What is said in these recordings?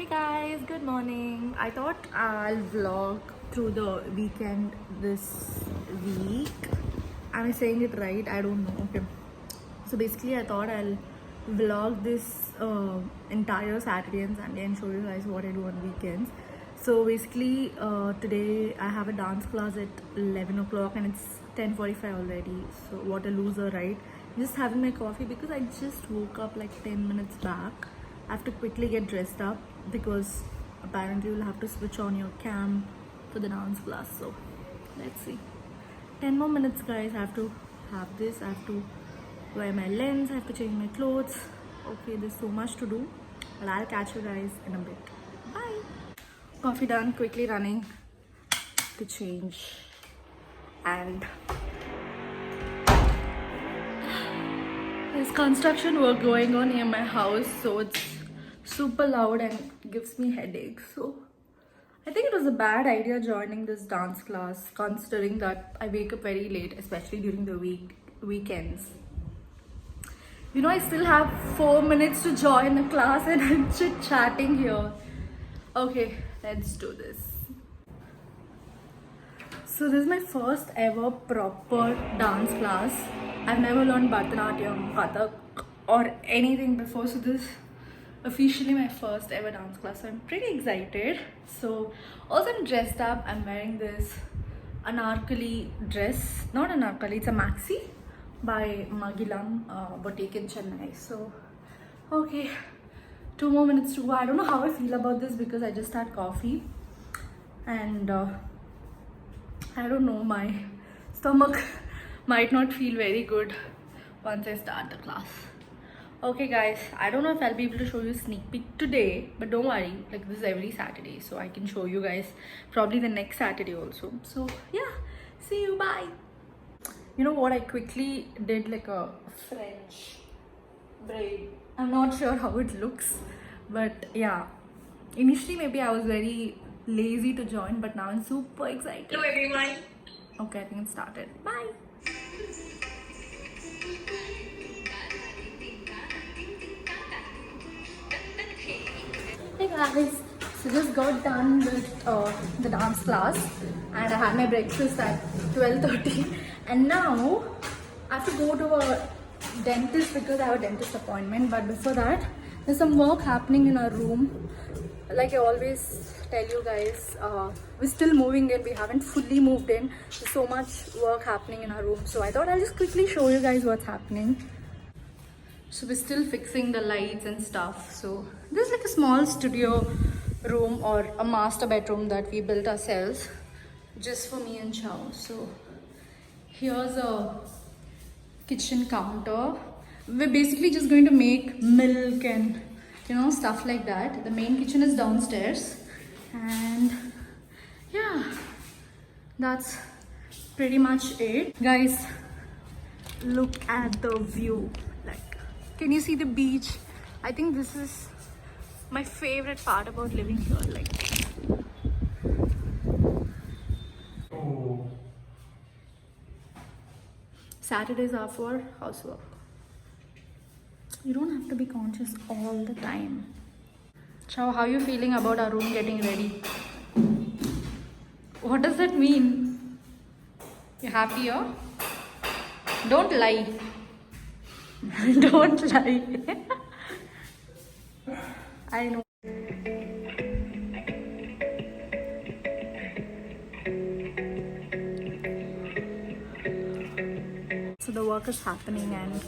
Hey guys, good morning. I thought I'll vlog through the weekend this week. Am I saying it right? I don't know. Okay. So basically, I thought I'll vlog this entire Saturday and Sunday and show you guys what I do on weekends. So basically, today I have a dance class at 11 o'clock and it's 10:45 already. So what a loser, right? Just having my coffee because I just woke up like 10 minutes back. I have to quickly get dressed up because apparently you'll have to switch on your cam for the dance class. So let's see. 10 more minutes, guys. I have to have this. I have to wear my lens. I have to change my clothes. Okay, there's so much to do. But I'll catch you guys in a bit. Bye. Coffee done. Quickly running to change. And there's construction work going on near my house, so it's super loud and gives me headaches. So I think it was a bad idea joining this dance class, considering that I wake up very late, especially during the weekends. You know, I still have 4 minutes to join the class and I'm chit-chatting here. Okay, let's do this. So this is my first ever proper dance class. I've never learned Bharatanatyam, Kathak or anything before, so this is officially my first ever dance class. So I'm pretty excited. So also I'm dressed up. I'm wearing this anarkali dress. Not anarkali, it's a maxi by Magilam boutique in Chennai. So okay, 2 more minutes to go. I don't know how I feel about this because I just had coffee and I don't know, my stomach might not feel very good once I start the class. Okay guys, I don't know if I'll be able to show you a sneak peek today, but don't worry, like this is every Saturday, so I can show you guys probably the next Saturday also. So yeah, see you, bye. You know what, I quickly did like a French braid. I'm not sure how it looks, but yeah, initially maybe I was very lazy to join, but now I'm super excited. Hello everyone. Okay, I think it started. Bye. Hey guys, so just got done with the dance class and I had my breakfast at 12:30 and now I have to go to a dentist because I have a dentist appointment. But before that, there's some work happening in our room. Like I always tell you guys, we're still moving in. We haven't fully moved in. There's so much work happening in our room, so I thought I'll just quickly show you guys what's happening. So we're still fixing the lights and stuff. So this is like a small studio room or a master bedroom that we built ourselves just for me and Chow. So here's a kitchen counter. We're basically just going to make milk and stuff like that. The main kitchen is downstairs and yeah, that's pretty much it. Guys, look at the view. Like, can you see the beach? I think this is my favorite part about living here. Like, Saturdays are for housework. You don't have to be conscious all the time. Chow, how are you feeling about our room getting ready? What does that mean? You happy, huh? Don't lie. Don't lie. I know. So the work is happening and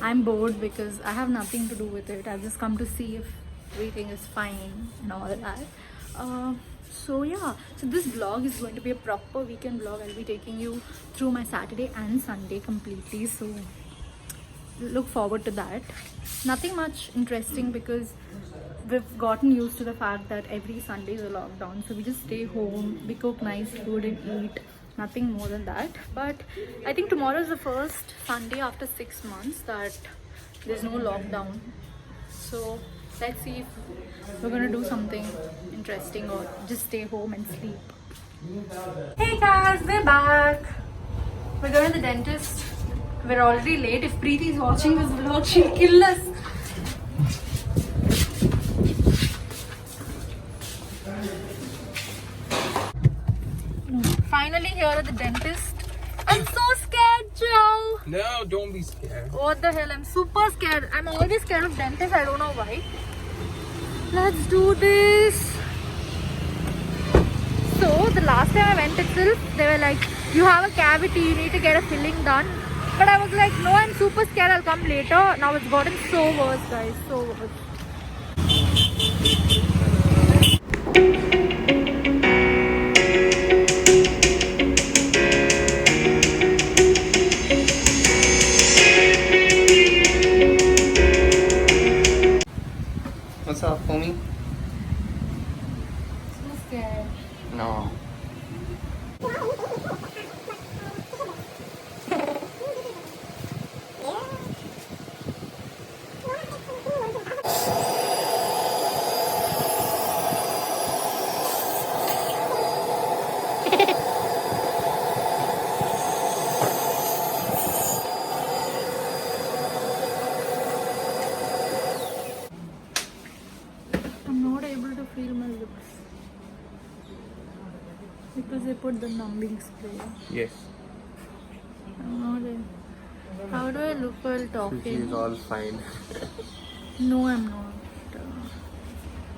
I'm bored because I have nothing to do with it. I've just come to see if everything is fine and all that. So yeah, so this vlog is going to be a proper weekend vlog. I'll be taking you through my Saturday and Sunday completely. So look forward to that. Nothing much interesting because we've gotten used to the fact that every Sunday is a lockdown. So we just stay home, we cook nice food and eat. Nothing more than that. But I think tomorrow is the first Sunday after 6 months that there's no lockdown. So let's see if we're gonna do something interesting or just stay home and sleep. Hey guys, we're back. We're going to the dentist. We're already late. If Preeti is watching this vlog, she'll kill us. finally here at the dentist. I'm so scared, Joe. No, don't be scared. What the hell? I'm super scared. I'm always scared of dentists. I don't know why. Let's do this. So the last time I went itself, they were like, you have a cavity, you need to get a filling done. But I was like, no, I'm super scared. I'll come later. Now it's gotten so worse, guys. So worse. What's up, homie? So scared. No. I'm not able to feel my lips because they put the numbing spray. Yes. I'm not able. How do I look while talking? She's all fine. No, I'm not.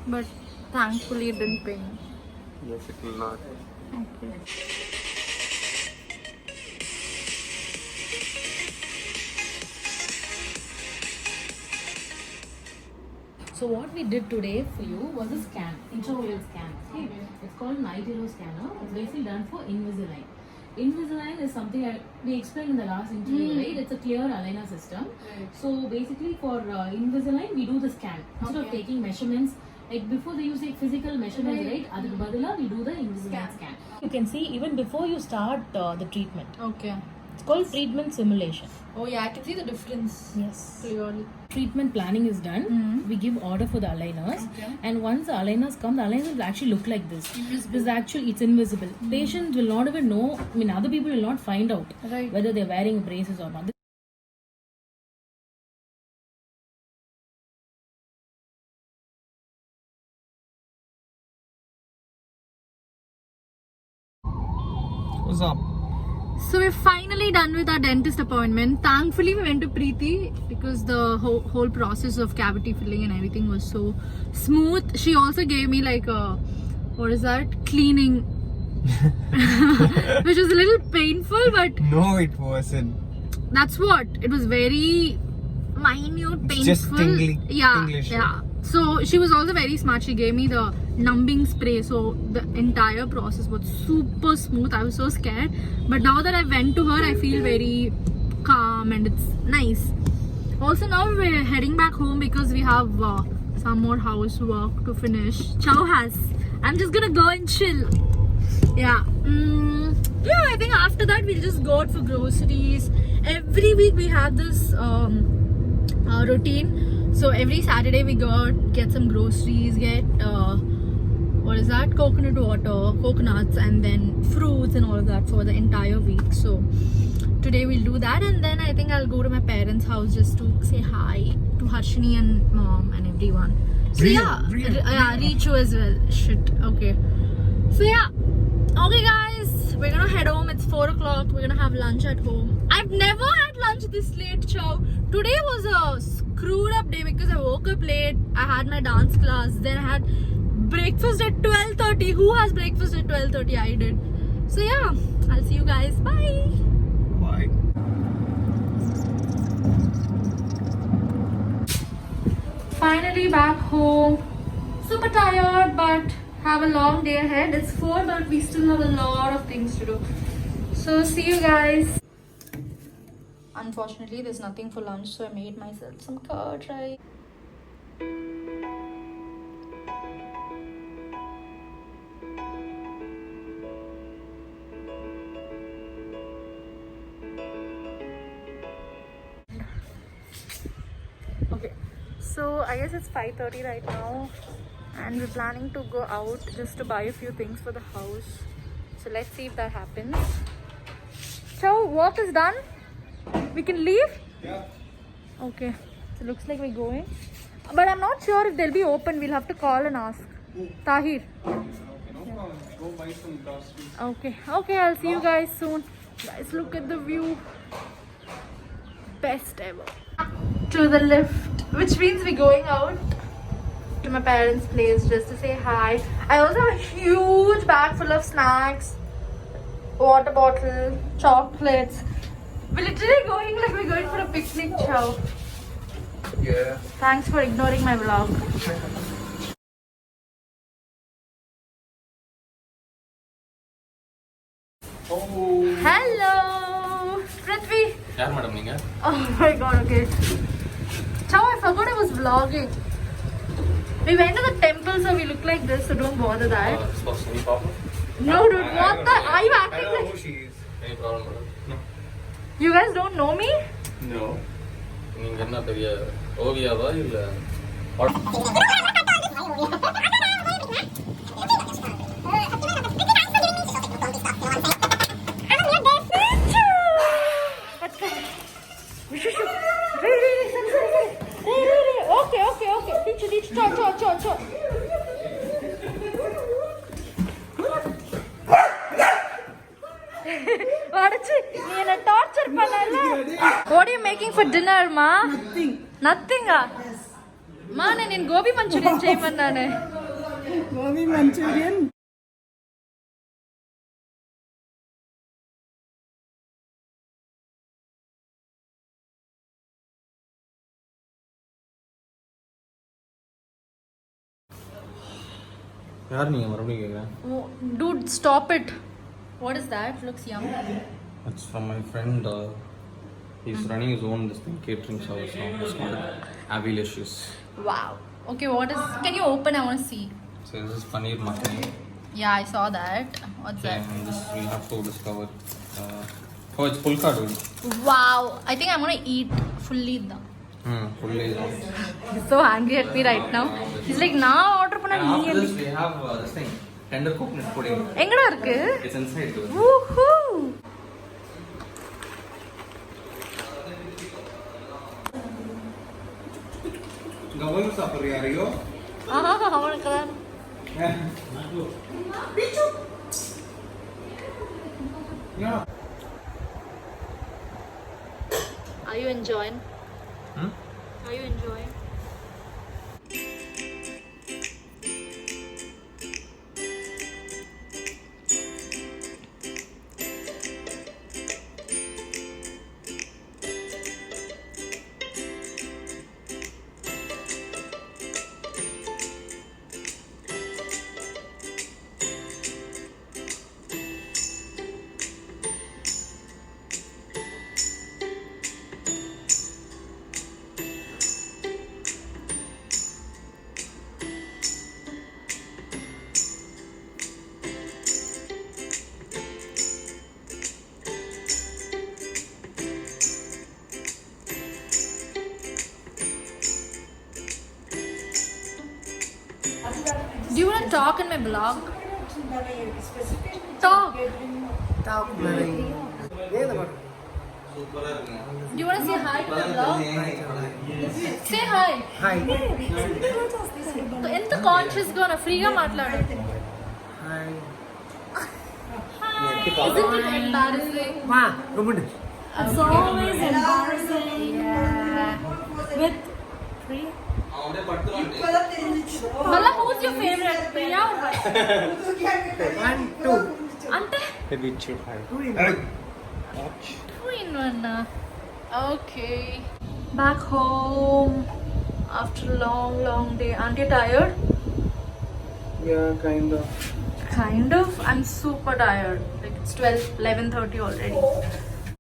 But thankfully it didn't pain. Yes, it will not. Okay. So what we did today for you was a scan, intraoral scan. Okay? It's called Nightingale scanner. It's basically done for Invisalign. Invisalign is something we explained in the last interview, right? It's a clear aligner system. So basically for Invisalign, we do the scan. Instead of taking measurements, like before they use like physical measurements, right? Aduk badala, we do the Invisalign scan. You can see even before you start the treatment. Okay. It's called treatment simulation. Oh yeah, I can see the difference Yes. clearly. Treatment planning is done. We give order for the aligners, and once the aligners come, the aligners will actually look like this. This actually it's invisible. Patients will not even know. I mean, other people will not find out Right. whether they're wearing braces or not. What's up? So we're finally done with our dentist appointment. Thankfully, we went to Preeti because the whole process of cavity filling and everything was so smooth. She also gave me like a, what is that? Cleaning. Which was a little painful, but No, it wasn't. that's what. It was very minute, painful. Just tingly. Yeah, Tinglish. yeah. So she was also very smart. She gave me the numbing spray. So the entire process was super smooth. I was so scared. But now that I went to her, I feel very calm and it's nice. Also now we're heading back home because we have some more housework to finish. Chow has. I'm just gonna go and chill. Yeah. Yeah, I think after that we'll just go out for groceries. Every week we have this routine. So every Saturday we go out, get some groceries, get what is that? Coconut water, coconuts, and then fruits and all of that for the entire week. So today we'll do that, and then I think I'll go to my parents' house just to say hi to Harshini and mom and everyone. So yeah, Richu as well. Shit. Okay. So yeah. Okay guys, we're gonna head home. It's 4 o'clock. We're gonna have lunch at home. I've never had lunch this late, Chow. Today was a screwed up day because I woke up late. I had my dance class. Then I had breakfast at 12:30. Who has breakfast at 12:30? I did. So yeah, I'll see you guys. Bye. Bye. Finally back home. Super tired, but have a long day ahead. It's 4, but we still have a lot of things to do. So see you guys. Unfortunately, there's nothing for lunch, so I made myself some curd rice. Okay, so I guess it's 5:30 right now, and we're planning to go out just to buy a few things for the house. So let's see if that happens. So work is done. We can leave? Yeah. Okay. So looks like we're going. But I'm not sure if they'll be open. We'll have to call and ask. Tahir. Okay, no problem. Go buy some groceries. Okay, okay, I'll see you guys soon. Guys, look at the view. Best ever. To the lift, which means we're going out to my parents' place just to say hi. I also have a huge bag full of snacks, water bottle, chocolates. We're literally going like we're going for a picnic show. Yeah. Thanks for ignoring my vlog. Oh. Hello, Prithvi. யார் madam நீங்க Oh my god, okay. Chow, I forgot I was vlogging. We went to the temple, so we look like this, so don't bother that. any problem No, dude, what the? Are you I acting don't know like. who she is. any problem madam no You guys don't know me? No. நீங்க என்ன பெரிய ஓவியாவா இல்ல Okay. Teach. Cho. Torture panala. What are you making for dinner, ma? Nothing. Ma, nenu gobi manchurian cheyamannane. Gobi Manchurian. யார் நீங்க மறுபடியும் கேக்குறேன் Oh, dude, stop it. What is that? Looks yum. It's from my friend. He's running his own this thing, catering service now. It's called Avilicious. Wow. Okay, what is? Can you open? I want to see. So this is paneer makhani. Yeah, I saw that. What's Okay, that? and this we have to discover. Oh, it's pulka, dude. Wow. I think I'm gonna eat fully now. Fully. He's so angry at me right now. He's like, now order panna And after nee. this, we have this thing, tender coconut pudding. Engada irukku? It's inside, dude. Woohoo! Gawal sapri ariyo. Avanakku dhaan. Yeah. Are you enjoying? Hmm? Are you enjoying? Do you want to talk in my blog? Talk. Do you want to say hi to my blog? Say hi. Hi. ఎంత conscious గా ఫ్రీగా మాట్లాడు. Hi. Isn't it embarrassing? Ma, good. It's always embarrassing. Yeah. With Priya. Malla, who's your favorite? Priya or Vaishnavi? 1, 2. Ante? Maybe it's your high. 2 in 1. Okay. Back home after a long day. Aren't you tired? Yeah, kind of. Kind of. I'm super tired. Like it's 11:30 already.